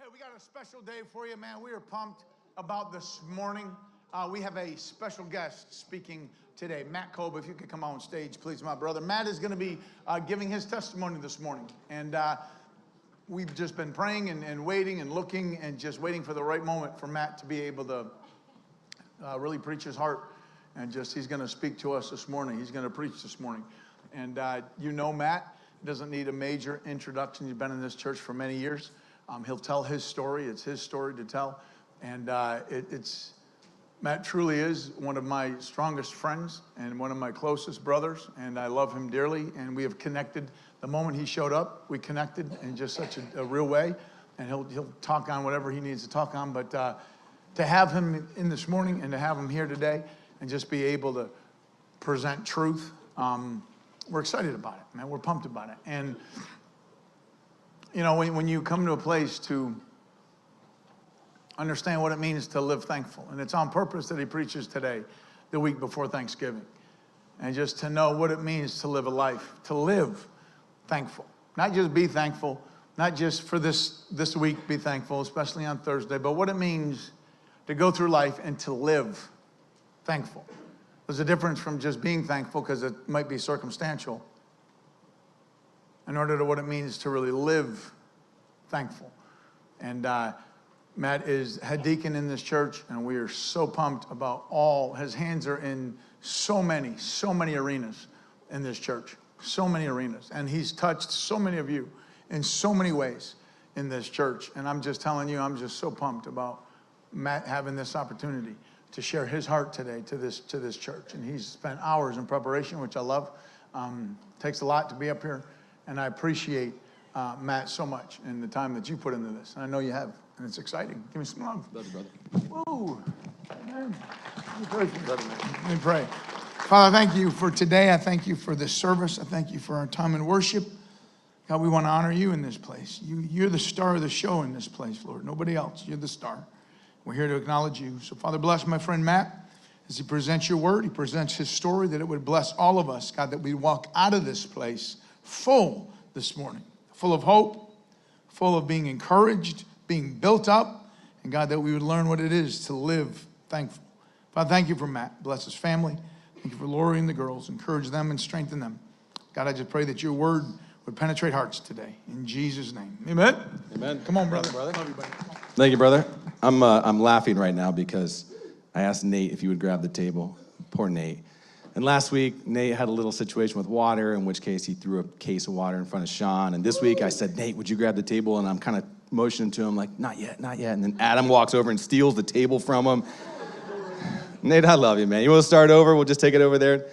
right, we got a special day for you, man. We are pumped about this morning. We have a special guest speaking today. Matt Kolb, if you could come on stage, please, my brother. Matt is going to be giving his testimony this morning. And we've just been praying and waiting and looking and just waiting for the right moment for Matt to be able to really preach his heart. And he's going to speak to us this morning. He's going to preach this morning. And you know Matt doesn't need a major introduction. He's been in this church for many years. He'll tell his story. It's his story to tell. And Matt truly is one of my strongest friends and one of my closest brothers. And I love him dearly. And we have connected. The moment he showed up, we connected in just such a real way. And he'll talk on whatever he needs to talk on. But to have him in this morning and to have him here today and just be able to present truth, we're excited about it, man. We're pumped about it. And you know, when you come to a place to understand what it means to live thankful, and it's on purpose that he preaches today, the week before Thanksgiving, and just to know what it means to live a life, to live thankful, not just be thankful, not just for this week be thankful, especially on Thursday, but what it means to go through life and to live thankful. There's a difference from just being thankful, because it might be circumstantial, in order to what it means to really live thankful. And Matt is head deacon in this church, and we are so pumped about all. His hands are in so many arenas in this church, so many arenas. And he's touched so many of you in so many ways in this church. And I'm just telling you, I'm just so pumped about Matt having this opportunity to share his heart today to this church. And he's spent hours in preparation, which I love. Takes a lot to be up here. And I appreciate Matt so much and the time that you put into this. And I know you have, and it's exciting. Give me some love. Love you, brother. Whoa. Amen. Let me pray for you, brother. Let me pray. Father, I thank you for today. I thank you for this service. I thank you for our time in worship. God, we want to honor you in this place. You're the star of the show in this place, Lord. Nobody else. You're the star. We're here to acknowledge you. So, Father, bless my friend Matt as he presents your word. He presents his story, that it would bless all of us, God, that we walk out of this place full this morning, full of hope, full of being encouraged, being built up, and God, that we would learn what it is to live thankful. Father, thank you for Matt. Bless his family. Thank you for Lori and the girls. Encourage them and strengthen them. God, I just pray that your word would penetrate hearts today. In Jesus' name. Amen? Amen. Come on, brother. Love you, buddy. Thank you, brother. I'm laughing right now because I asked Nate if he would grab the table. Poor Nate. And last week, Nate had a little situation with water, in which case he threw a case of water in front of Sean. And this week I said, Nate, would you grab the table? And I'm kind of motioning to him like, not yet, not yet. And then Adam walks over and steals the table from him. Nate, I love you, man. You want to start over? We'll just take it over there.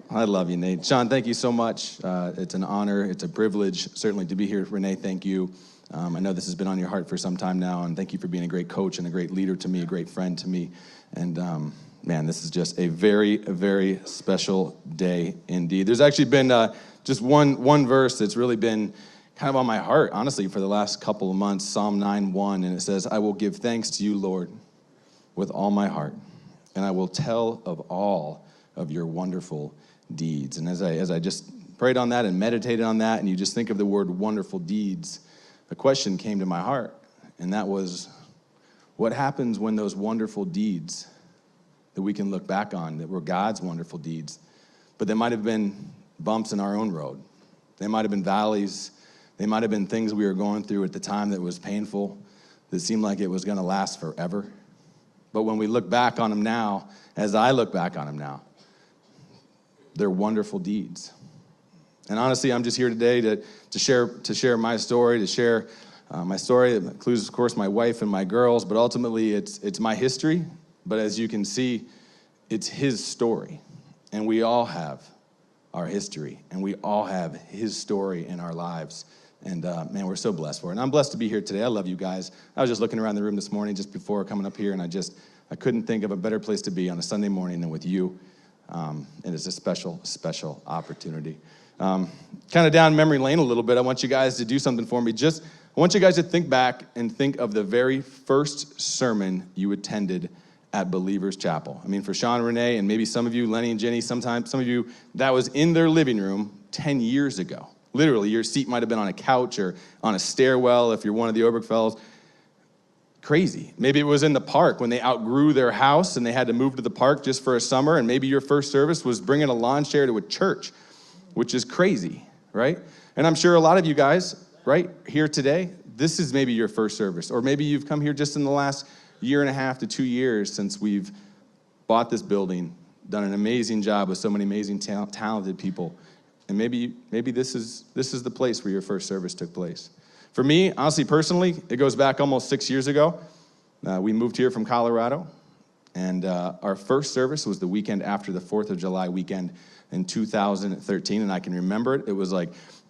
I love you, Nate. Sean, thank you so much. It's an honor. It's a privilege, certainly, to be here. Renee, thank you. I know this has been on your heart for some time now, and thank you for being a great coach and a great leader to me, a great friend to me. And man, this is just a very, very special day indeed. There's actually been just one verse that's really been kind of on my heart, honestly, for the last couple of months, Psalm 9:1, and it says, I will give thanks to you, Lord, with all my heart, and I will tell of all of your wonderful deeds. And as I just prayed on that and meditated on that, and you just think of the word wonderful deeds, a question came to my heart, and that was, what happens when those wonderful deeds that we can look back on, that were God's wonderful deeds, but they might have been bumps in our own road. They might have been valleys. They might have been things we were going through at the time that was painful, that seemed like it was going to last forever. But when we look back on them now, as I look back on them now, they're wonderful deeds. And honestly, I'm just here today to share my story, to share my story. It includes, of course, my wife and my girls, but ultimately it's my history. But as you can see, it's his story. And we all have our history. And we all have his story in our lives. And man, we're so blessed for it. And I'm blessed to be here today. I love you guys. I was just looking around the room this morning just before coming up here, and I couldn't think of a better place to be on a Sunday morning than with you. And it's a special, special opportunity. Kind of down memory lane a little bit. I want you guys to do something for me. I want you guys to think back and think of the very first sermon you attended at Believers Chapel. I mean, for Sean, Renee, and maybe some of you, Lenny and Jenny, some of you, that was in their living room 10 years ago. Literally, your seat might have been on a couch or on a stairwell if you're one of the Oberg fellows. crazy. Maybe it was in the park when they outgrew their house and they had to move to the park just for a summer, and maybe your first service was bringing a lawn chair to a church, which is crazy, right? And I'm sure a lot of you guys, right, here today, this is maybe your first service, or maybe you've come here just in the last year and a half to 2 years since we've bought this building, done an amazing job with so many amazing, talented people, and maybe this is the place where your first service took place. For me, honestly, personally, it goes back almost 6 years ago. We moved here from Colorado, and our first service was the weekend after the 4th of July weekend in 2013, and I can remember it. It was like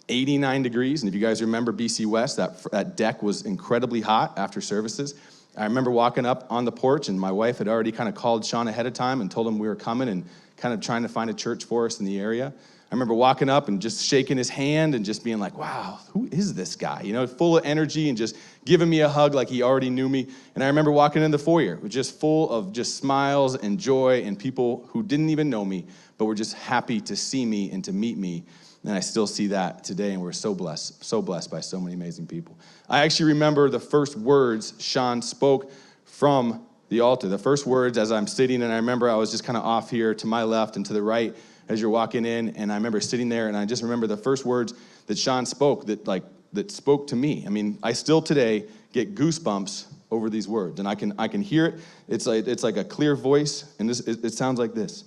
89 degrees, and if you guys remember BC West, that deck was incredibly hot after services. I remember walking up on the porch, and my wife had already kind of called Sean ahead of time and told him we were coming and kind of trying to find a church for us in the area. I remember walking up and just shaking his hand and just being like, wow, who is this guy? You know, full of energy and just giving me a hug like he already knew me. And I remember walking in the foyer, just full of just smiles and joy and people who didn't even know me, but were just happy to see me and to meet me. And I still see that today, and we're so blessed by so many amazing people. I actually remember the first words Sean spoke from the altar. The first words as I'm sitting, and I remember I was just kind of off here to my left and to the right as you're walking in, and I remember sitting there, and I just remember the first words that Sean spoke that spoke to me. I mean, I still today get goosebumps over these words, and I can hear it. It's like a clear voice, and it sounds like this: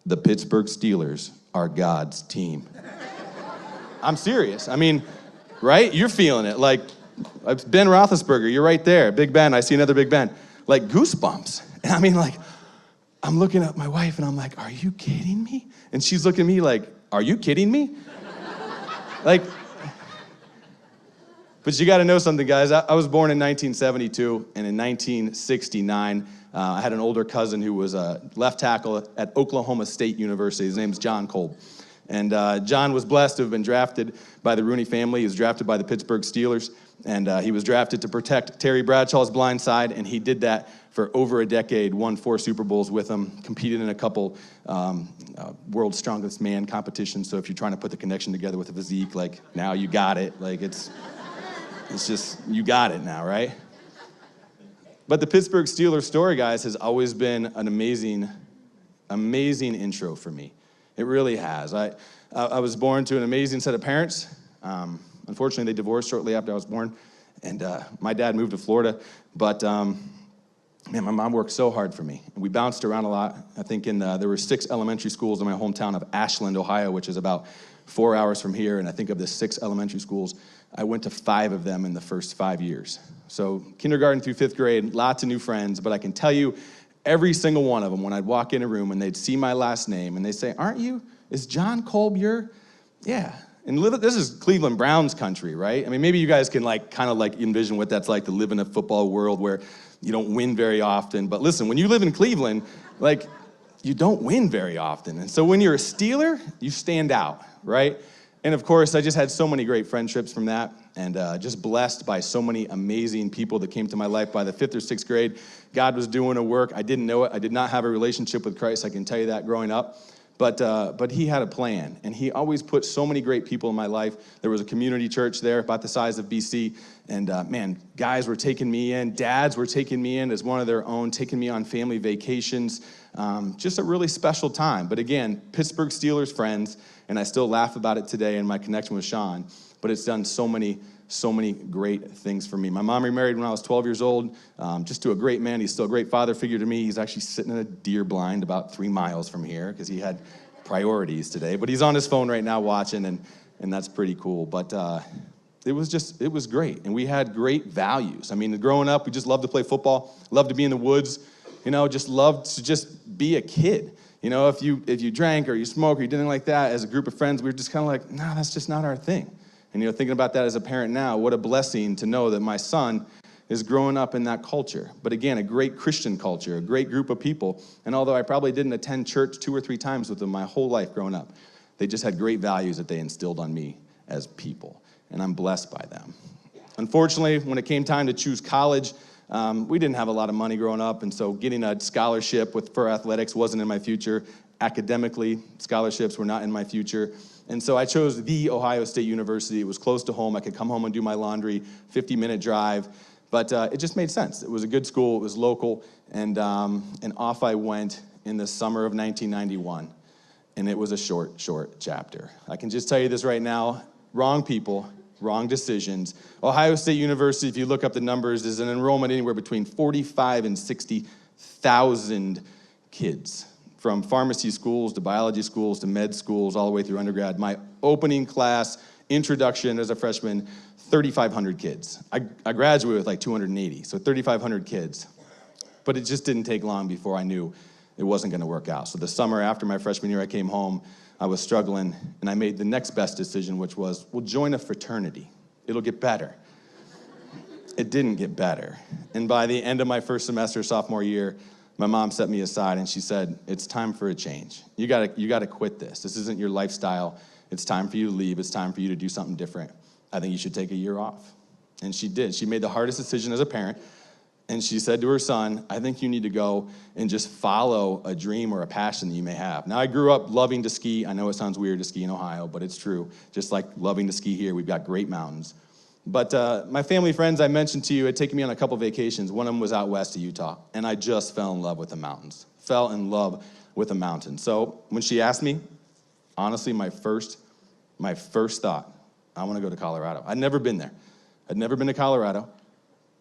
the Pittsburgh Steelers are God's team. I'm serious. I mean, right? You're feeling it. Like, it's Ben Roethlisberger, you're right there. Big Ben, I see another Big Ben. Like, goosebumps. And I mean, like, I'm looking at my wife, and I'm like, are you kidding me? And she's looking at me like, are you kidding me? Like, but you got to know something, guys. I was born in 1972, and in 1969, I had an older cousin who was a left tackle at Oklahoma State University. His name's John Kolb. And John was blessed to have been drafted by the Rooney family. He was drafted by the Pittsburgh Steelers, and he was drafted to protect Terry Bradshaw's blind side, and he did that for over a decade, won 4 Super Bowls with him, competed in a couple World's Strongest Man competitions. So if you're trying to put the connection together with the physique, like, now you got it. Like, it's just, you got it now, right? But the Pittsburgh Steelers story, guys, has always been an amazing intro for me. It really has. I was born to an amazing set of parents. Unfortunately, they divorced shortly after I was born, and my dad moved to Florida. But man, my mom worked so hard for me. We bounced around a lot. I think there were 6 elementary schools in my hometown of Ashland, Ohio, which is about 4 hours from here. And I think of the 6 elementary schools, I went to 5 of them in the first 5 years. So kindergarten through 5th grade, lots of new friends. But I can tell you, every single one of them, when I'd walk in a room and they'd see my last name and they'd say, is John Kolb your? Yeah. And this is Cleveland Browns country, right? I mean, maybe you guys can kind of envision what that's like to live in a football world where you don't win very often. But listen, when you live in Cleveland, you don't win very often. And so when you're a Steeler, you stand out, right? And of course, I just had so many great friendships from that, and just blessed by so many amazing people that came to my life. By the 5th or 6th grade, God was doing a work. I didn't know it. I did not have a relationship with Christ. I can tell you that growing up. But he had a plan, and he always put so many great people in my life. There was a community church there about the size of BC, and man, guys were taking me in. Dads were taking me in as one of their own, taking me on family vacations. Just a really special time. But again, Pittsburgh Steelers friends, and I still laugh about it today in my connection with Sean, but it's done so many great things for me. My mom remarried when I was 12 years old, just to a great man. He's still a great father figure to me. He's actually sitting in a deer blind about 3 miles from here because he had priorities today. But he's on his phone right now watching, and that's pretty cool. But it was great, and we had great values. I mean, growing up, we just loved to play football, loved to be in the woods, just loved to just be a kid. If you drank or you smoked or you did anything like that, as a group of friends, we were just kind of like, no, that's just not our thing. And thinking about that as a parent now, what a blessing to know that my son is growing up in that culture. But again, a great Christian culture, a great group of people. And although I probably didn't attend church 2 or 3 times with them my whole life growing up, they just had great values that they instilled on me as people. And I'm blessed by them. Unfortunately, when it came time to choose college, we didn't have a lot of money growing up, and so getting a scholarship for athletics wasn't in my future. Academically, scholarships were not in my future. And so I chose The Ohio State University. It was close to home. I could come home and do my laundry, 50-minute drive. But it just made sense. It was a good school, it was local, and off I went in the summer of 1991. And it was a short chapter. I can just tell you this right now, wrong people, wrong decisions. Ohio State University, if you look up the numbers, is an enrollment anywhere between 45 and 60,000 kids, from pharmacy schools to biology schools to med schools, all the way through undergrad. My opening class, introduction as a freshman, 3,500 kids. I graduated with like 280, so 3,500 kids. But it just didn't take long before I knew it wasn't gonna work out. So the summer after my freshman year, I came home, I was struggling, and I made the next best decision, which was, well, join a fraternity. It'll get better. It didn't get better. And by the end of my first semester, sophomore year, my mom set me aside and she said, it's time for a change. You gotta quit this. This isn't your lifestyle. It's time for you to leave. It's time for you to do something different. I think you should take a year off. And she did. She made the hardest decision as a parent. And she said to her son, I think you need to go and just follow a dream or a passion that you may have. Now, I grew up loving to ski. I know it sounds weird to ski in Ohio, but it's true. Just like loving to ski here, we've got great mountains. But my family friends I mentioned to you had taken me on a couple vacations. One of them was out west of Utah, and I just fell in love with the mountains. Fell in love with the mountains. So when she asked me, honestly, my first thought, I want to go to Colorado. I'd never been there. I'd never been to Colorado.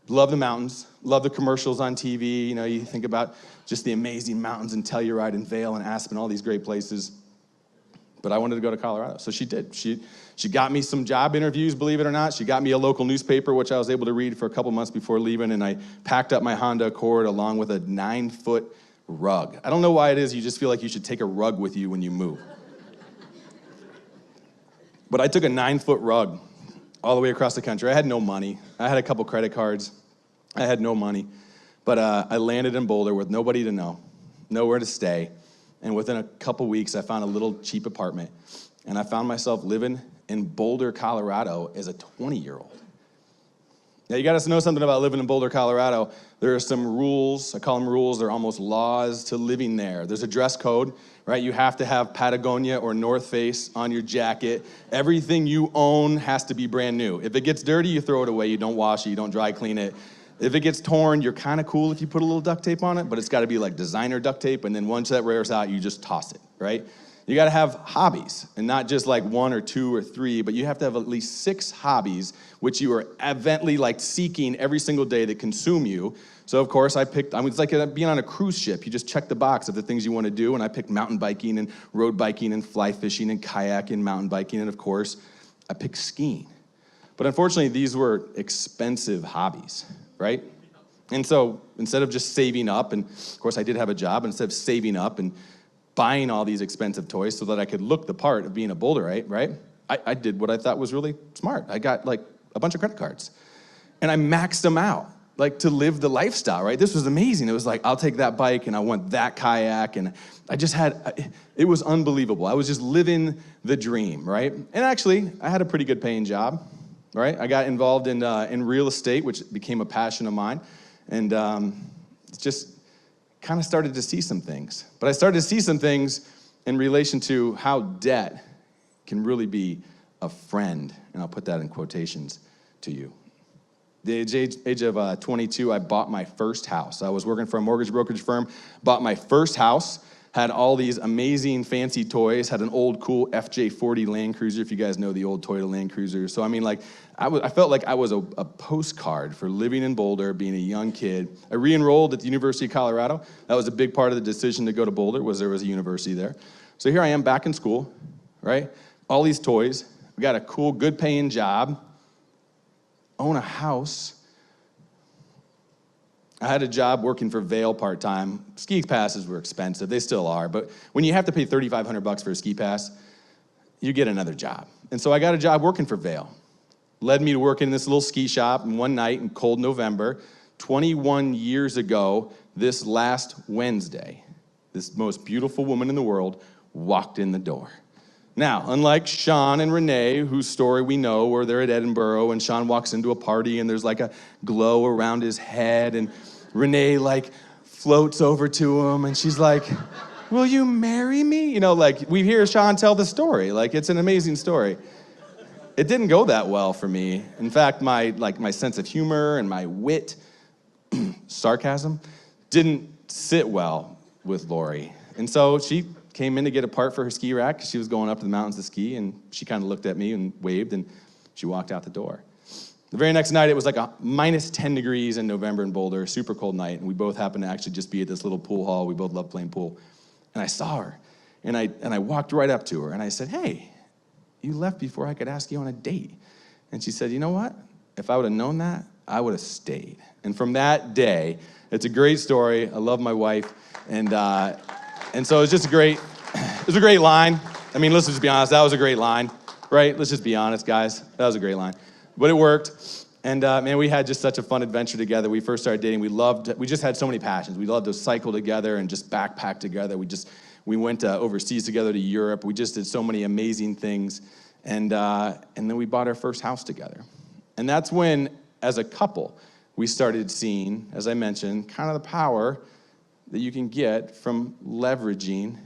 Love the mountains, love the commercials on TV. You know, you think about just the amazing mountains in Telluride and Vail and Aspen, all these great places. But I wanted to go to Colorado, so she did. She got me some job interviews, believe it or not. She got me a local newspaper, which I was able to read for a couple months before leaving, and I packed up my Honda Accord along with a 9-foot rug. I don't know why it is, you just feel like you should take a rug with you when you move. But I took a 9-foot rug all the way across the country. I had no money. I had a couple credit cards. I had no money. But I landed in Boulder with nobody to know, nowhere to stay. And within a couple weeks, I found a little cheap apartment. And I found myself living in Boulder, Colorado as a 20-year-old. Now, you got to know something about living in Boulder, Colorado. There are some rules. I call them rules. They're almost laws to living there. There's a dress code, right? You have to have Patagonia or North Face on your jacket. Everything you own has to be brand new. If it gets dirty, you throw it away. You don't wash it. You don't dry clean it. If it gets torn, you're kind of cool if you put a little duct tape on it, but it's got to be like designer duct tape, and then once that wears out, you just toss it, right? You got to have hobbies, and not just like 1 or 2 or 3, but you have to have at least 6 hobbies, which you are evidently like seeking every single day that consume you. So of course it's like being on a cruise ship. You just check the box of the things you want to do, and I picked mountain biking and road biking and fly fishing and kayaking, mountain biking, and of course, I picked skiing. But unfortunately, these were expensive hobbies, right? And so instead of just saving up, and of course I did have a job, instead of saving up and buying all these expensive toys so that I could look the part of being a Boulderite, right? I did what I thought was really smart. I got like a bunch of credit cards, and I maxed them out, like to live the lifestyle, right? This was amazing. It was like, I'll take that bike, and I want that kayak, and it was unbelievable. I was just living the dream, right? And actually, I had a pretty good paying job, right? I got involved in real estate, which became a passion of mine, and just kind of started to see some things. But I started to see some things in relation to how debt can really be a friend, and I'll put that in quotations to you. The age of 22, I bought my first house. I was working for a mortgage brokerage firm, bought my first house, had all these amazing fancy toys, had an old cool FJ40 Land Cruiser, if you guys know the old Toyota Land Cruiser. So I mean, like, I felt like I was a postcard for living in Boulder, being a young kid. I re-enrolled at the University of Colorado. That was a big part of the decision to go to Boulder, was there was a university there. So here I am back in school, right? All these toys. We got a cool, good-paying job. Own a house. I had a job working for Vail part-time. Ski passes were expensive. They still are. But when you have to pay $3,500 for a ski pass, you get another job. And so I got a job working for Vail. Led me to work in this little ski shop. And one night in cold November, 21 years ago, this last Wednesday, this most beautiful woman in the world walked in the door. Now, unlike Sean and Renee, whose story we know, where they're at Edinburgh, and Sean walks into a party and there's like a glow around his head, and Renee like floats over to him and she's like, will you marry me? You know, like we hear Sean tell the story. Like, it's an amazing story. it didn't go that well for me. In fact, my sense of humor and my wit, sarcasm, didn't sit well with Lori. And so she came in to get a part for her ski rack. She was going up to the mountains to ski, and she kind of looked at me and waved, and she walked out the door. The very next night, it was like a minus 10 degrees in November in Boulder, super cold night, and we both happened to actually just be at this little pool hall. We both love playing pool. And I saw her, and I walked right up to her, and I said, "Hey, you left before I could ask you on a date." And she said, "You know what? If I would have known that, I would have stayed." And from that day, it's a great story. I love my wife, and so it's just it was a great line. I mean, let's just be honest, that was a great line, right? Let's just be honest, guys. That was a great line. But it worked. And man, we had just such a fun adventure together. We first started dating. We just had so many passions. We loved to cycle together and just backpack together. We went overseas together to Europe. We just did so many amazing things. And then we bought our first house together. And that's when, as a couple, we started seeing, as I mentioned, kind of the power that you can get from leveraging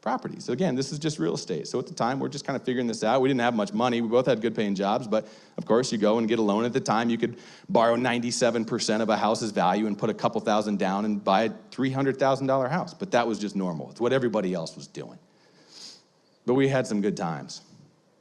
property. So again, this is just real estate. So at the time, we're just kind of figuring this out. We didn't have much money. We both had good paying jobs, but of course you go and get a loan. At the time, you could borrow 97% of a house's value and put a couple thousand down and buy a $300,000 house. But that was just normal. It's what everybody else was doing. But we had some good times.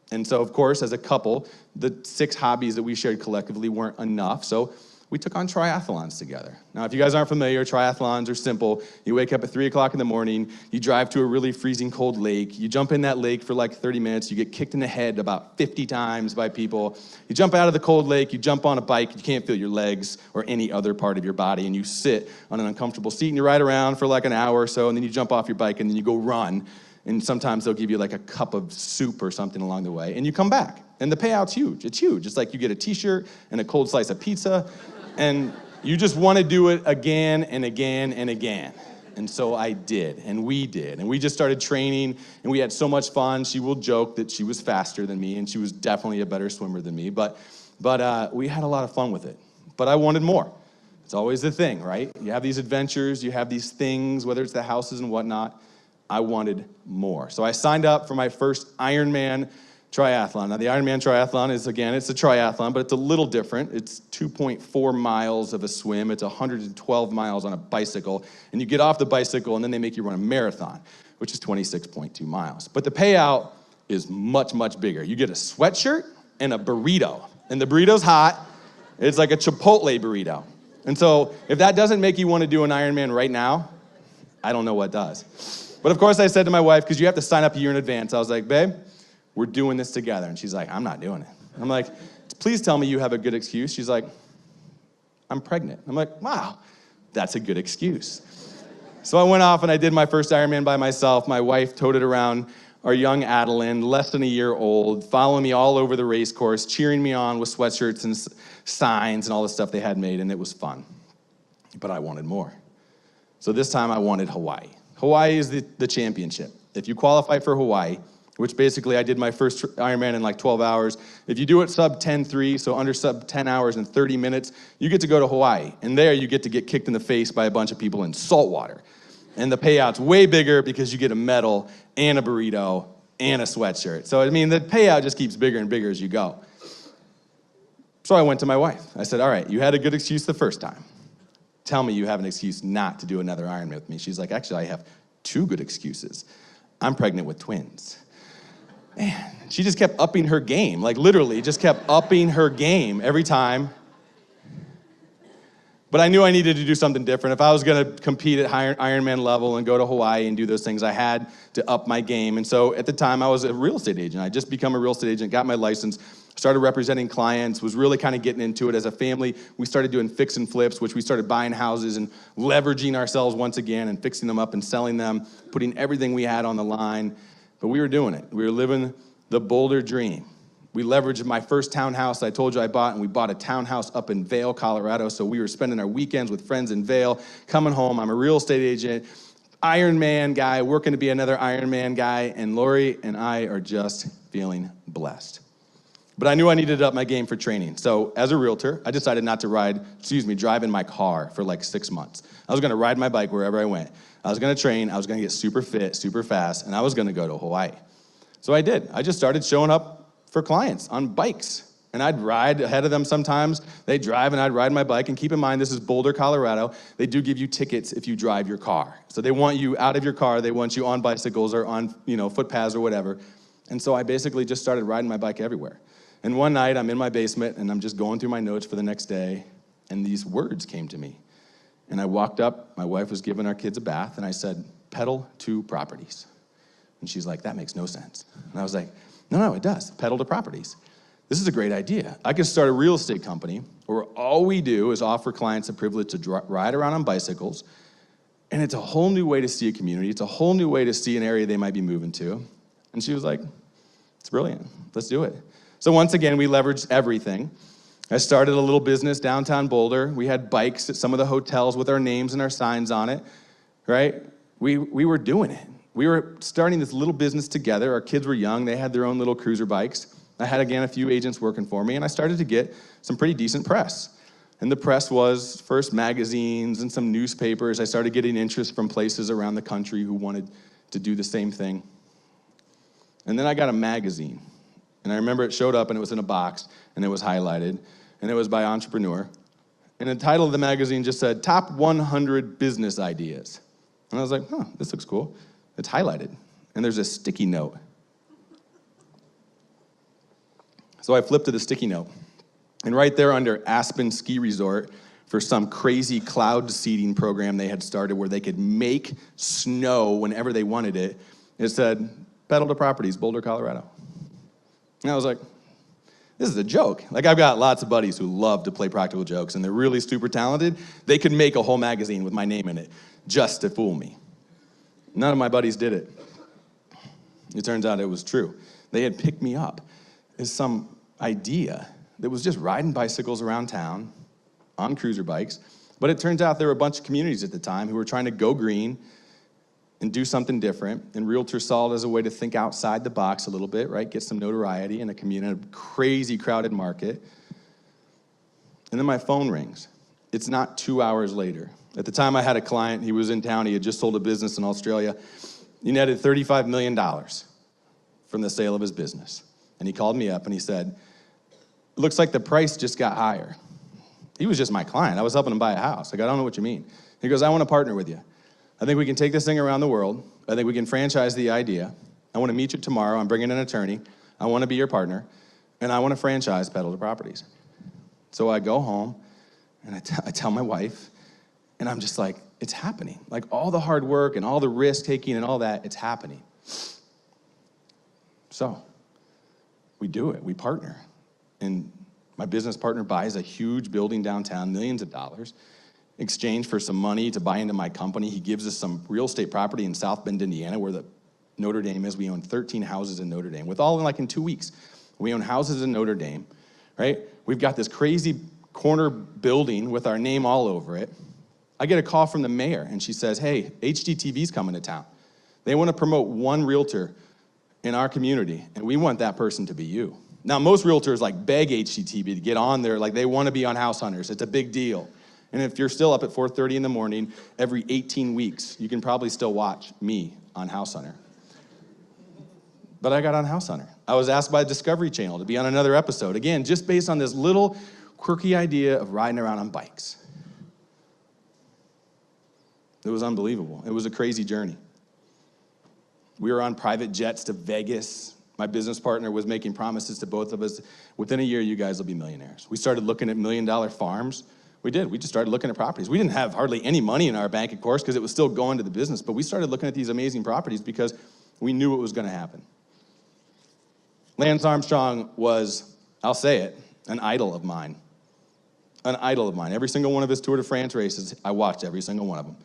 And so, of course, as a couple, the 6 hobbies that we shared collectively weren't enough. So we took on triathlons together. Now, if you guys aren't familiar, triathlons are simple. You wake up at 3 o'clock in the morning, you drive to a really freezing cold lake, you jump in that lake for like 30 minutes, you get kicked in the head about 50 times by people. You jump out of the cold lake, you jump on a bike, you can't feel your legs or any other part of your body, and you sit on an uncomfortable seat and you ride around for like an hour or so, and then you jump off your bike and then you go run. And sometimes they'll give you like a cup of soup or something along the way, and you come back. And the payout's huge. It's huge. It's like you get a t-shirt and a cold slice of pizza, and you just want to do it again and again and again. And so I did, and we did. And we just started training, and we had so much fun. She will joke that she was faster than me, and she was definitely a better swimmer than me. But we had a lot of fun with it. But I wanted more. It's always the thing, right? You have these adventures, you have these things, whether it's the houses and whatnot. I wanted more. So I signed up for my first Ironman triathlon. Now, the Ironman triathlon is, again, it's a triathlon, but it's a little different. It's 2.4 miles of a swim. It's 112 miles on a bicycle. And you get off the bicycle, and then they make you run a marathon, which is 26.2 miles. But the payout is much, much bigger. You get a sweatshirt and a burrito. And the burrito's hot. It's like a Chipotle burrito. And so if that doesn't make you want to do an Ironman right now, I don't know what does. But of course, I said to my wife, because you have to sign up a year in advance, I was like, "Babe, we're doing this together." And she's like, "I'm not doing it." I'm like, "Please tell me you have a good excuse." She's like, "I'm pregnant." I'm like, "Wow, that's a good excuse." So I went off and I did my first Ironman by myself. My wife toted around our young Adeline, less than a year old, following me all over the race course, cheering me on with sweatshirts and signs and all the stuff they had made, and it was fun. But I wanted more. So this time I wanted Hawaii. Hawaii is the championship. If you qualify for Hawaii, which basically I did my first Ironman in like 12 hours. If you do it sub 10:3, so under sub 10 hours and 30 minutes, you get to go to Hawaii. And there you get to get kicked in the face by a bunch of people in salt water. And the payout's way bigger because you get a medal and a burrito and a sweatshirt. So, I mean, the payout just keeps bigger and bigger as you go. So I went to my wife. I said, "All right, you had a good excuse the first time. Tell me you have an excuse not to do another Ironman with me." She's like, "Actually, I have 2 good excuses. I'm pregnant with twins." Man, she just kept upping her game, like literally just kept upping her game every time. But I knew I needed to do something different. If I was gonna compete at Ironman level and go to Hawaii and do those things, I had to up my game. And so at the time, I was a real estate agent. I just become a real estate agent, got my license, started representing clients, was really kind of getting into it as a family. We started doing fix and flips, which we started buying houses and leveraging ourselves once again and fixing them up and selling them, putting everything we had on the line. But we were doing it. We were living the Boulder dream. We leveraged my first townhouse I told you I bought, and we bought a townhouse up in Vail, Colorado. So we were spending our weekends with friends in Vail, coming home. I'm a real estate agent, Ironman guy, working to be another Ironman guy, and Lori and I are just feeling blessed. But I knew I needed to up my game for training. So as a realtor, I decided not to drive in my car for like 6 months. I was gonna ride my bike wherever I went. I was gonna train, I was gonna get super fit, super fast, and I was gonna go to Hawaii. So I did. I just started showing up for clients on bikes. And I'd ride ahead of them sometimes. They'd drive and I'd ride my bike. And keep in mind, this is Boulder, Colorado. They do give you tickets if you drive your car. So they want you out of your car. They want you on bicycles or on, footpaths or whatever. And so I basically just started riding my bike everywhere. And one night I'm in my basement and I'm just going through my notes for the next day. And these words came to me. And I walked up, my wife was giving our kids a bath, and I said, pedal to properties. And she's like, that makes no sense. And I was like, no, it does, pedal to properties. This is a great idea. I could start a real estate company where all we do is offer clients the privilege to ride around on bicycles, and it's a whole new way to see a community. It's a whole new way to see an area they might be moving to. And she was like, it's brilliant, let's do it. So once again, we leveraged everything. I started a little business downtown Boulder. We had bikes at some of the hotels with our names and our signs on it, right? We were doing it. We were starting this little business together. Our kids were young. They had their own little cruiser bikes. I had, again, a few agents working for me, and I started to get some pretty decent press. And the press was first magazines and some newspapers. I started getting interest from places around the country who wanted to do the same thing. And then I got a magazine. And I remember it showed up, and it was in a box, and it was highlighted, and it was by Entrepreneur. And the title of the magazine just said, Top 100 Business Ideas. And I was like, this looks cool. It's highlighted, and there's a sticky note. So I flipped to the sticky note, and right there under Aspen Ski Resort, for some crazy cloud seeding program they had started where they could make snow whenever they wanted it, it said, pedal to properties, Boulder, Colorado. And I was like, this is a joke. Like, I've got lots of buddies who love to play practical jokes, and they're really super talented. They could make a whole magazine with my name in it just to fool me. None of my buddies did it. It turns out it was true. They had picked me up as some idea that was just riding bicycles around town on cruiser bikes. But it turns out there were a bunch of communities at the time who were trying to go green and do something different. And realtors saw it as a way to think outside the box a little bit, right? Get some notoriety in a community, a crazy crowded market. And then my phone rings. It's not 2 hours later. At the time I had a client, he was in town, he had just sold a business in Australia. He netted $35 million from the sale of his business. And he called me up and he said, it looks like the price just got higher. He was just my client. I was helping him buy a house. Like, I don't know what you mean. He goes, I want to partner with you. I think we can take this thing around the world. I think we can franchise the idea. I want to meet you tomorrow. I'm bringing an attorney. I want to be your partner. And I want to franchise Pedal to Properties. So I go home and I tell my wife, and I'm just like, it's happening. Like, all the hard work and all the risk taking and all that, it's happening. So we do it. We partner. And my business partner buys a huge building downtown, millions of dollars, in exchange for some money to buy into my company. He gives us some real estate property in South Bend, Indiana, where the Notre Dame is. We own 13 houses in Notre Dame, with all in 2 weeks. We own houses in Notre Dame, right? We've got this crazy corner building with our name all over it. I get a call from the mayor, and she says, hey, HGTV's coming to town. They want to promote one realtor in our community, and we want that person to be you. Now, most realtors beg HGTV to get on there, they want to be on House Hunters. It's a big deal. And if you're still up at 4:30 in the morning, every 18 weeks, you can probably still watch me on House Hunter. But I got on House Hunter. I was asked by Discovery Channel to be on another episode, again, just based on this little quirky idea of riding around on bikes. It was unbelievable. It was a crazy journey. We were on private jets to Vegas. My business partner was making promises to both of us. Within a year, you guys will be millionaires. We started looking at $1 million farms. We did. We just started looking at properties. We didn't have hardly any money in our bank, of course, because it was still going to the business. But we started looking at these amazing properties because we knew what was going to happen. Lance Armstrong was, I'll say it, an idol of mine. An idol of mine. Every single one of his Tour de France races, I watched every single one of them.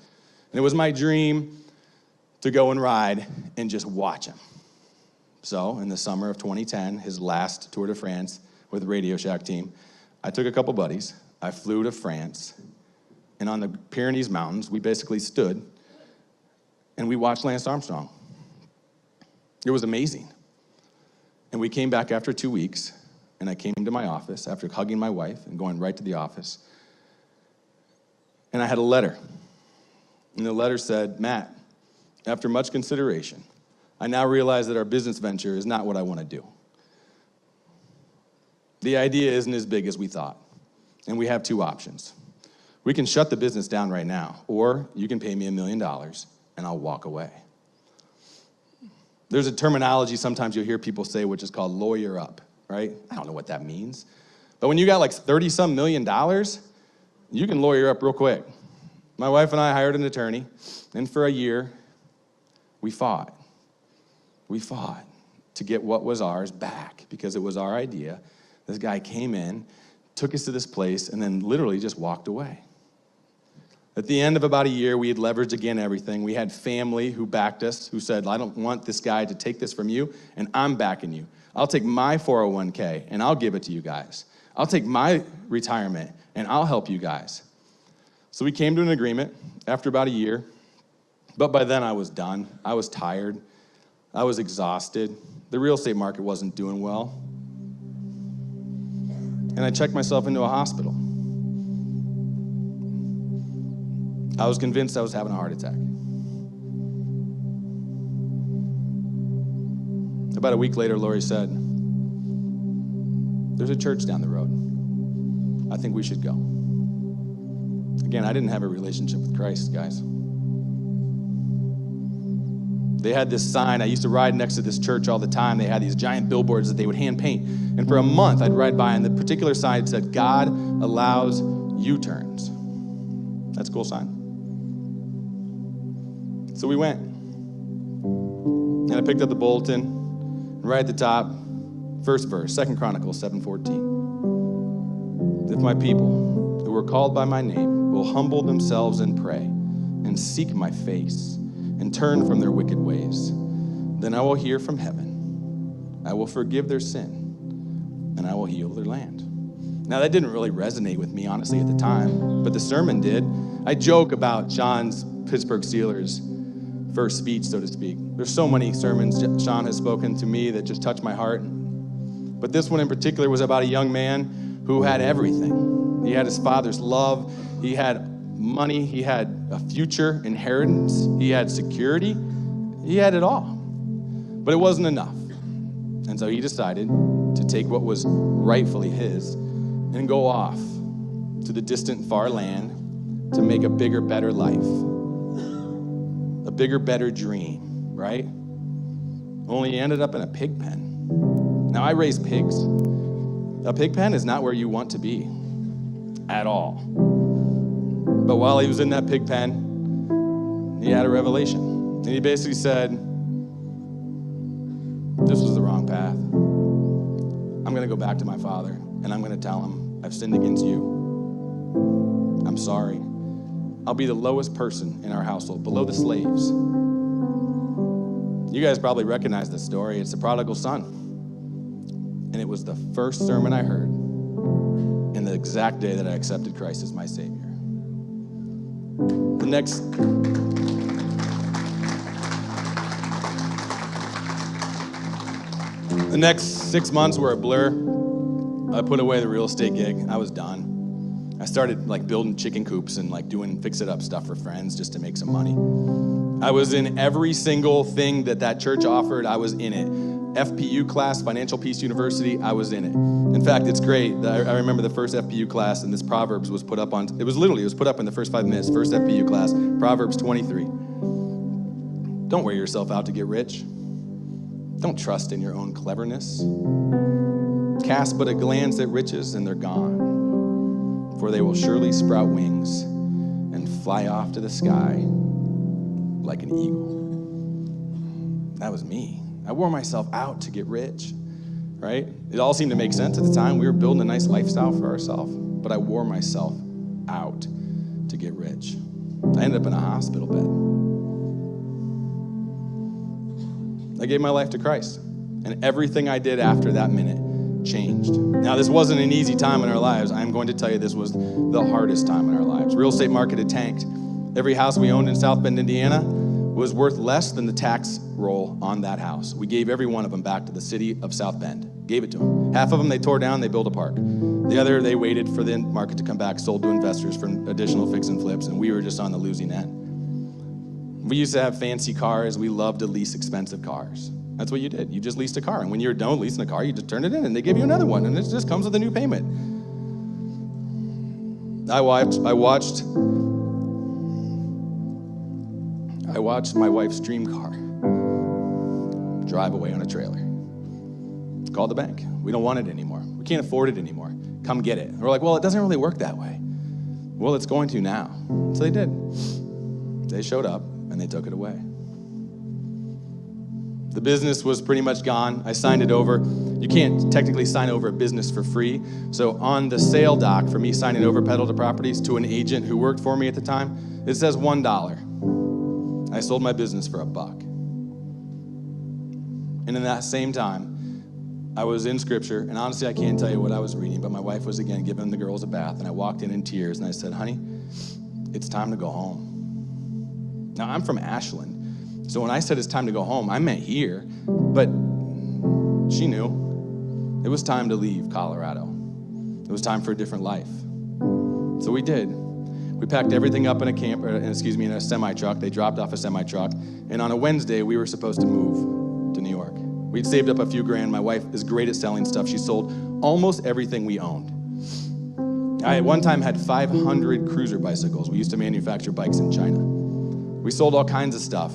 And it was my dream to go and ride and just watch him. So in the summer of 2010, his last Tour de France with the Radio Shack team, I took a couple buddies. I flew to France, and on the Pyrenees Mountains, we basically stood, and we watched Lance Armstrong. It was amazing. And we came back after 2 weeks, and I came to my office after hugging my wife and going right to the office, and I had a letter. And the letter said, Matt, after much consideration, I now realize that our business venture is not what I want to do. The idea isn't as big as we thought, and we have two options. We can shut the business down right now, or you can pay me $1 million and I'll walk away. There's a terminology sometimes you'll hear people say, which is called lawyer up, right? I don't know what that means. But when you got like 30-some $million, you can lawyer up real quick. My wife and I hired an attorney, and for a year, we fought. We fought to get what was ours back because it was our idea. This guy came in, took us to this place, and then literally just walked away. At the end of about a year, we had leveraged again everything. We had family who backed us, who said, I don't want this guy to take this from you, and I'm backing you. I'll take my 401k, and I'll give it to you guys. I'll take my retirement, and I'll help you guys. So we came to an agreement after about a year, but by then I was done. I was tired. I was exhausted. The real estate market wasn't doing well. And I checked myself into a hospital. I was convinced I was having a heart attack. About a week later, Lori said, there's a church down the road. I think we should go. Again, I didn't have a relationship with Christ, guys. They had this sign. I used to ride next to this church all the time. They had these giant billboards that they would hand paint. And for a month, I'd ride by, and the particular sign said, God allows U-turns. That's a cool sign. So we went. And I picked up the bulletin, and right at the top, first verse, 2 Chronicles 7:14. If my people who are called by my name will humble themselves and pray and seek my face and turn from their wicked ways, then I will hear from heaven. I will forgive their sin, and I will heal their land. Now, that didn't really resonate with me, honestly, at the time, but the sermon did. I joke about Sean's Pittsburgh Steelers first speech, so to speak. There's so many sermons Sean has spoken to me that just touch my heart. But this one in particular was about a young man who had everything. He had his father's love. He had money. He had a future inheritance. He had security. He had it all. But it wasn't enough. And so he decided to take what was rightfully his and go off to the distant far land to make a bigger, better life. A bigger, better dream, right? Only he ended up in a pig pen. Now, I raise pigs. A pig pen is not where you want to be at all. But while he was in that pig pen, he had a revelation. And he basically said, this was the wrong path. I'm going to go back to my father, and I'm going to tell him, I've sinned against you. I'm sorry. I'll be the lowest person in our household, below the slaves. You guys probably recognize this story. It's the prodigal son. And it was the first sermon I heard in the exact day that I accepted Christ as my Savior. The next 6 months were a blur. I put away the real estate gig. I was done. I started building chicken coops and doing fix-it-up stuff for friends just to make some money. I was in every single thing that church offered. I was in it. FPU class, Financial Peace University, I was in it. In fact, it's great. I remember the first FPU class, and this Proverbs was put up on, it was put up in the first 5 minutes, first FPU class, Proverbs 23. Don't wear yourself out to get rich. Don't trust in your own cleverness. Cast but a glance at riches, and they're gone. For they will surely sprout wings and fly off to the sky like an eagle. That was me. I wore myself out to get rich, right? It all seemed to make sense at the time. We were building a nice lifestyle for ourselves, but I wore myself out to get rich. I ended up in a hospital bed. I gave my life to Christ, and everything I did after that minute changed. Now, this wasn't an easy time in our lives. I'm going to tell you this was the hardest time in our lives. Real estate market had tanked. Every house we owned in South Bend, Indiana, was worth less than the tax roll on that house. We gave every one of them back to the city of South Bend. Gave it to them. Half of them they tore down, they built a park. The other, they waited for the market to come back, sold to investors for additional fix and flips, and we were just on the losing end. We used to have fancy cars. We loved to lease expensive cars. That's what you did. You just leased a car. And when you're done leasing a car, you just turn it in and they give you another one. And it just comes with a new payment. I watched my wife's dream car drive away on a trailer. Called the bank. We don't want it anymore. We can't afford it anymore. Come get it. And we're like, well, it doesn't really work that way. Well, it's going to now. So they did. They showed up and they took it away. The business was pretty much gone. I signed it over. You can't technically sign over a business for free. So on the sale doc for me signing over Pedal to Properties to an agent who worked for me at the time, it says $1. I sold my business for $1. And in that same time, I was in scripture, and honestly, I can't tell you what I was reading, but my wife was again giving the girls a bath, and I walked in tears, and I said, honey, it's time to go home. Now, I'm from Ashland, so when I said it's time to go home, I meant here, but she knew it was time to leave Colorado. It was time for a different life. So we did. We packed everything up in in a semi-truck. They dropped off a semi-truck, and on a Wednesday, we were supposed to move to New York. We'd saved up a few grand. My wife is great at selling stuff. She sold almost everything we owned. I at one time had 500 cruiser bicycles. We used to manufacture bikes in China. We sold all kinds of stuff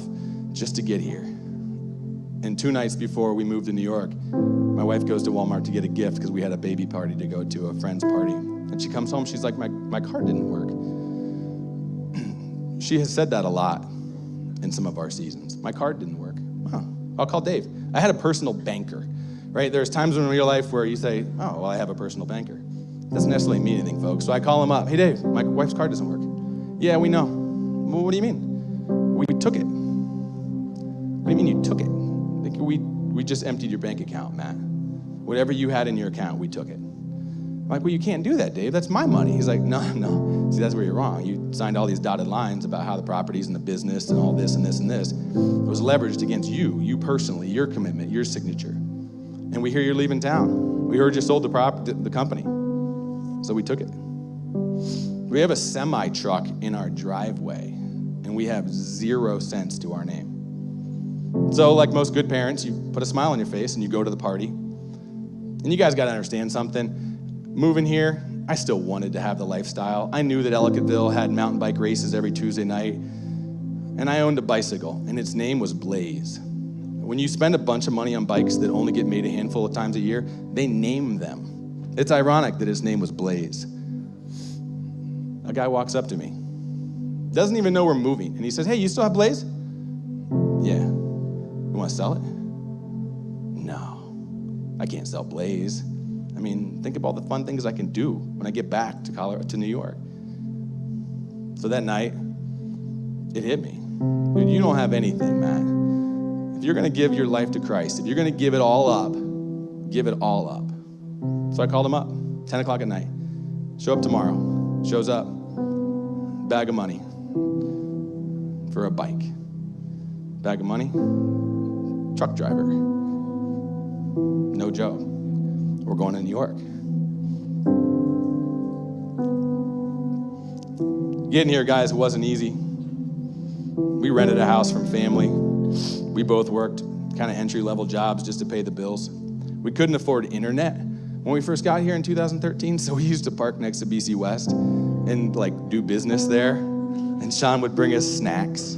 just to get here. And 2 nights before we moved to New York, my wife goes to Walmart to get a gift because we had a baby party to go to, a friend's party. And she comes home, she's like, my card didn't work. She has said that a lot in some of our seasons. My card didn't work. Huh. I'll call Dave. I had a personal banker, right? There's times in your life where you say, oh, well, I have a personal banker. It doesn't necessarily mean anything, folks. So I call him up. Hey, Dave, my wife's card doesn't work. Yeah, we know. Well, what do you mean? We took it. What do you mean you took it? Like, we just emptied your bank account, Matt. Whatever you had in your account, we took it. I'm like, well, you can't do that, Dave. That's my money. He's like, no. See, that's where you're wrong. You signed all these dotted lines about how the properties and the business and all this and this and this. It was leveraged against you personally, your commitment, your signature. And we hear you're leaving town. We heard you sold the company. So we took it. We have a semi-truck in our driveway, and we have 0 cents to our name. So like most good parents, you put a smile on your face and you go to the party. And you guys got to understand something. Moving here, I still wanted to have the lifestyle. I knew that Ellicottville had mountain bike races every Tuesday night, and I owned a bicycle, and its name was Blaze. When you spend a bunch of money on bikes that only get made a handful of times a year, they name them. It's ironic that his name was Blaze. A guy walks up to me, doesn't even know we're moving, and he says, hey, you still have Blaze? Yeah. You want to sell it? No, I can't sell Blaze. I mean, think of all the fun things I can do when I get back to New York. So that night, it hit me. Dude, you don't have anything, Matt. If you're going to give your life to Christ, if you're going to give it all up, give it all up. So I called him up, 10 o'clock at night. Show up tomorrow. Shows up. Bag of money for a bike. Bag of money, truck driver. No joke. We're going to New York. Getting here, guys, it wasn't easy. We rented a house from family. We both worked kind of entry-level jobs just to pay the bills. We couldn't afford internet when we first got here in 2013, so we used to park next to BC West and do business there. And Sean would bring us snacks.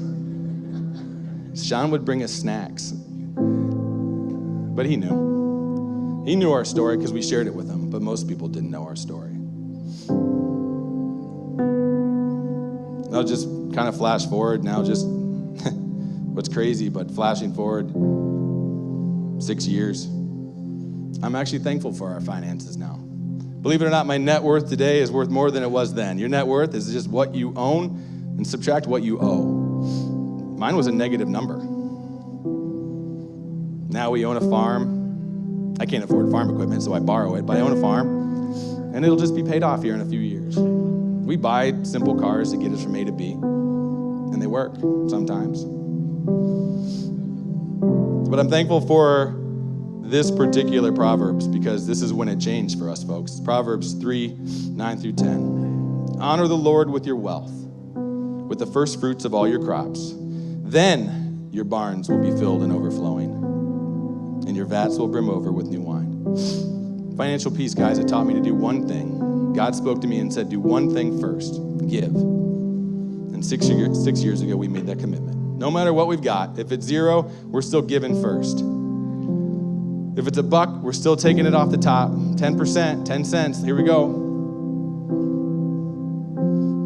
But he knew. He knew our story because we shared it with him, but most people didn't know our story. I'll just kind of flash forward now, just what's crazy, but flashing forward 6 years. I'm actually thankful for our finances now. Believe it or not, my net worth today is worth more than it was then. Your net worth is just what you own and subtract what you owe. Mine was a negative number. Now we own a farm. I can't afford farm equipment, so I borrow it, but I own a farm, and it'll just be paid off here in a few years. We buy simple cars to get us from A to B, and they work sometimes. But I'm thankful for this particular Proverbs because this is when it changed for us, folks. It's Proverbs 3:9-10. Honor the Lord with your wealth, with the first fruits of all your crops. Then your barns will be filled and overflowing. and your vats will brim over with new wine. Financial peace, guys, it taught me to do one thing. God spoke to me and said, do one thing first, give. And 6 years ago, we made that commitment. No matter what we've got, if it's 0, we're still giving first. If it's $1, we're still taking it off the top. 10%, 10 cents, here we go.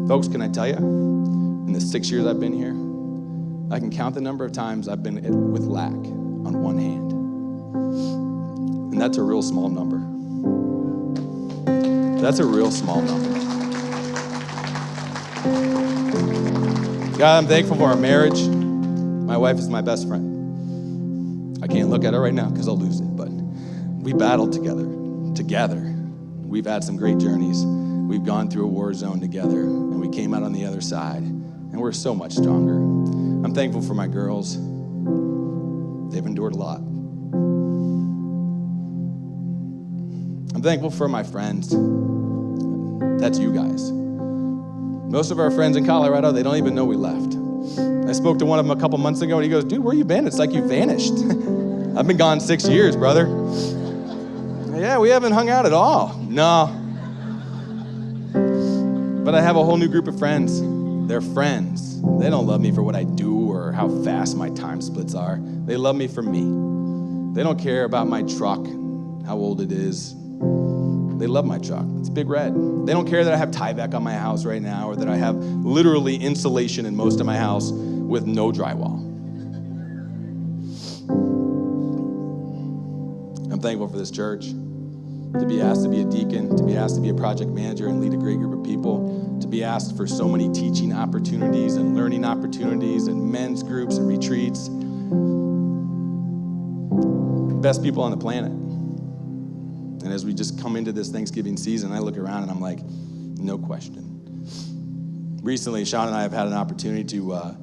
Folks, can I tell you, in the 6 years I've been here, I can count the number of times I've been with lack on one hand. And that's a real small number. That's a real small number. God, I'm thankful for our marriage. My wife is my best friend. I can't look at her right now because I'll lose it, but we battled together. We've had some great journeys. We've gone through a war zone together, and we came out on the other side, and we're so much stronger. I'm thankful for my girls. They've endured a lot. I'm thankful for my friends. That's you guys. Most of our friends in Colorado, they don't even know we left. I spoke to one of them a couple months ago, and he goes, dude, where you been? It's like you vanished. I've been gone 6 years, brother. Yeah, we haven't hung out at all. No. But I have a whole new group of friends. They're friends. They don't love me for what I do or how fast my time splits are. They love me for me. They don't care about my truck, how old it is. They love my truck. It's big red. They don't care that I have Tyvek on my house right now or that I have literally insulation in most of my house with no drywall. I'm thankful for this church, to be asked to be a deacon, to be asked to be a project manager and lead a great group of people, to be asked for so many teaching opportunities and learning opportunities and men's groups and retreats. Best people on the planet. And as we just come into this Thanksgiving season, I look around and I'm like, no question. Recently, Sean and I have had an opportunity to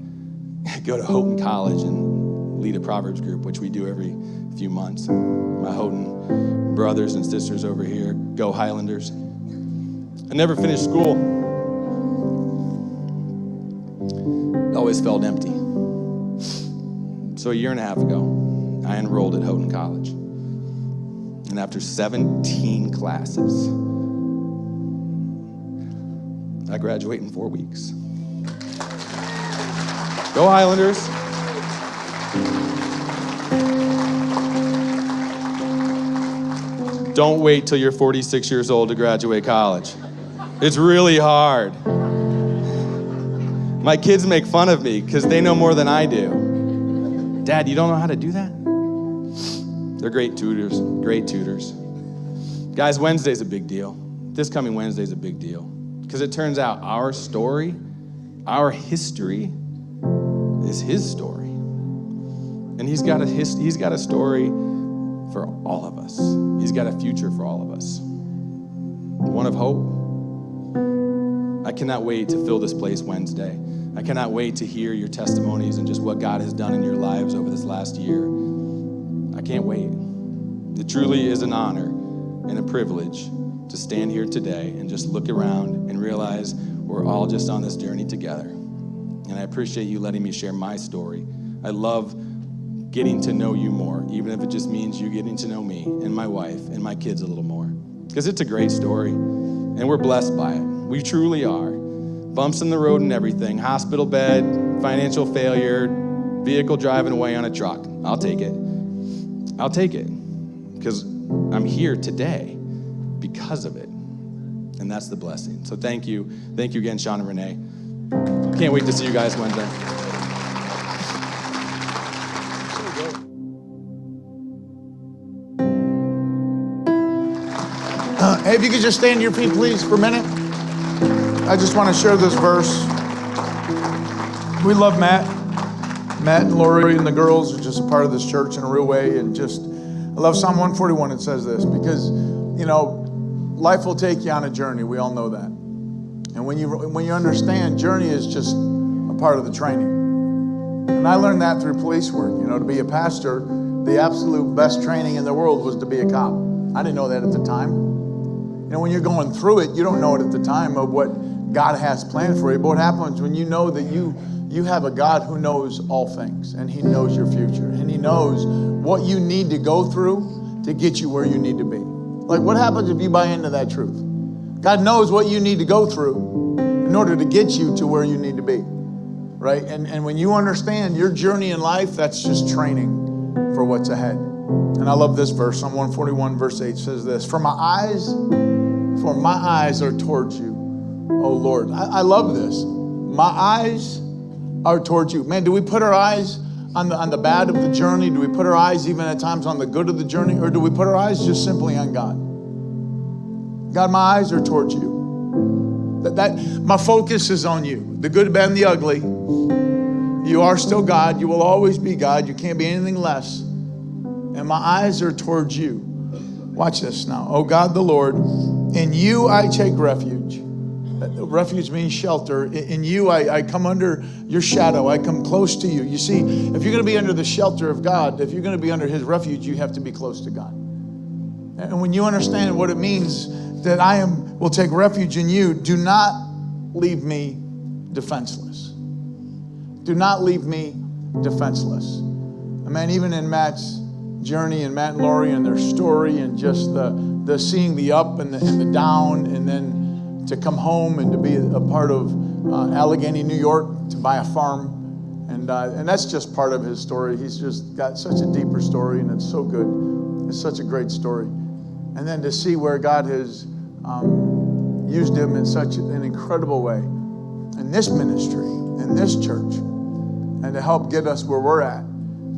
go to Houghton College and lead a Proverbs group, which we do every few months. My Houghton brothers and sisters over here, go Highlanders. I never finished school. It always felt empty. So a year and a half ago, I enrolled at Houghton College. And after 17 classes, I graduate in 4 weeks. Go Highlanders. Don't wait till you're 46 years old to graduate college. It's really hard. My kids make fun of me because they know more than I do. Dad, you don't know how to do that? They're great tutors, great tutors. Guys, Wednesday's a big deal. This coming Wednesday's a big deal. Because it turns out our story, our history, is his story. And he's got a story for all of us. He's got a future for all of us. One of hope. I cannot wait to fill this place Wednesday. I cannot wait to hear your testimonies and just what God has done in your lives over this last year. I can't wait. It truly is an honor and a privilege to stand here today and just look around and realize we're all just on this journey together. And I appreciate you letting me share my story. I love getting to know you more, even if it just means you getting to know me and my wife and my kids a little more. Because it's a great story, and we're blessed by it. We truly are. Bumps in the road and everything, hospital bed, financial failure, vehicle driving away on a truck. I'll take it. I'll take it, because I'm here today because of it, and that's the blessing. So thank you again, Sean and Renee. Can't wait to see you guys Wednesday. Hey, if you could just stand to your feet, please, for a minute. I just want to share this verse. We love Matt and Lori and the girls are just a part of this church in a real way. And just, I love Psalm 141. It says this because, life will take you on a journey. We all know that. And when you understand, journey is just a part of the training. And I learned that through police work. To be a pastor, the absolute best training in the world was to be a cop. I didn't know that at the time. When you're going through it, you don't know it at the time of what God has planned for you. But what happens when you know that you have a God who knows all things, and he knows your future, and he knows what you need to go through to get you where you need to be. Like, what happens if you buy into that truth? God knows what you need to go through in order to get you to where you need to be, right? And when you understand your journey in life, that's just training for what's ahead. And I love this verse. Psalm 141 verse 8 says this, for my eyes are towards you, O Lord. I love this. My eyes are towards you. Man, do we put our eyes on the bad of the journey? Do we put our eyes even at times on the good of the journey? Or do we put our eyes just simply on God? God, my eyes are towards you. My focus is on you. The good, bad, and the ugly. You are still God. You will always be God. You can't be anything less. And my eyes are towards you. Watch this now. Oh God, the Lord, in you I take refuge. Refuge means shelter. In you, I come under your shadow. I come close to you. You see, if you're going to be under the shelter of God, if you're going to be under his refuge, you have to be close to God. And when you understand what it means that will take refuge in you, do not leave me defenseless. Do not leave me defenseless. I mean, even in Matt's journey and Matt and Lori and their story and just the seeing the up and the down, and then to come home and to be a part of Allegheny, New York, to buy a farm. And that's just part of his story. He's just got such a deeper story, and it's so good. It's such a great story. And then to see where God has used him in such an incredible way in this ministry, in this church, and to help get us where we're at.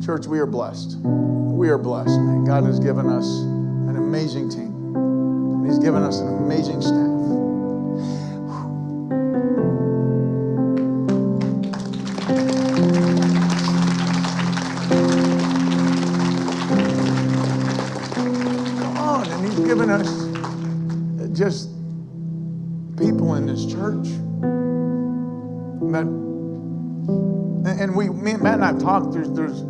Church, we are blessed. We are blessed, man. God has given us an amazing team. And he's given us an amazing staff. Come on, and he's given us just people in this church that, and Matt and I have talked, there's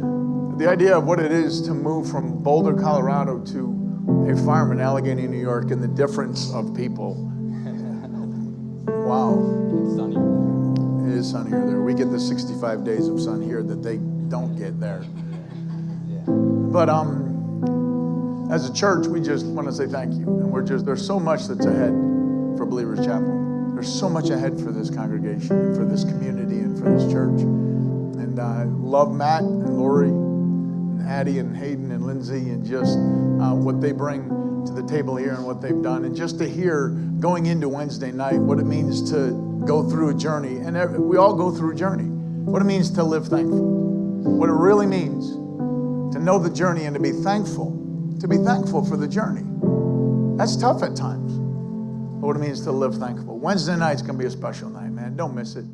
the idea of what it is to move from Boulder, Colorado to a farm in Allegheny, New York, and the difference of people. Wow. It's sunnier there. It is sunnier there. We get the 65 days of sun here that they don't get there. Yeah. But as a church, we just want to say thank you. And there's so much that's ahead for Believers Chapel. There's so much ahead for this congregation, and for this community, and for this church. And I love Matt and Lori, and Addie and Hayden and Lindsay, and just what they bring to the table here and what they've done. And just to hear going into Wednesday night what it means to go through a journey. And we all go through a journey. What it means to live thankful. What it really means to know the journey and to be thankful. To be thankful for the journey. That's tough at times. But what it means to live thankful. Wednesday night's going to be a special night, man. Don't miss it.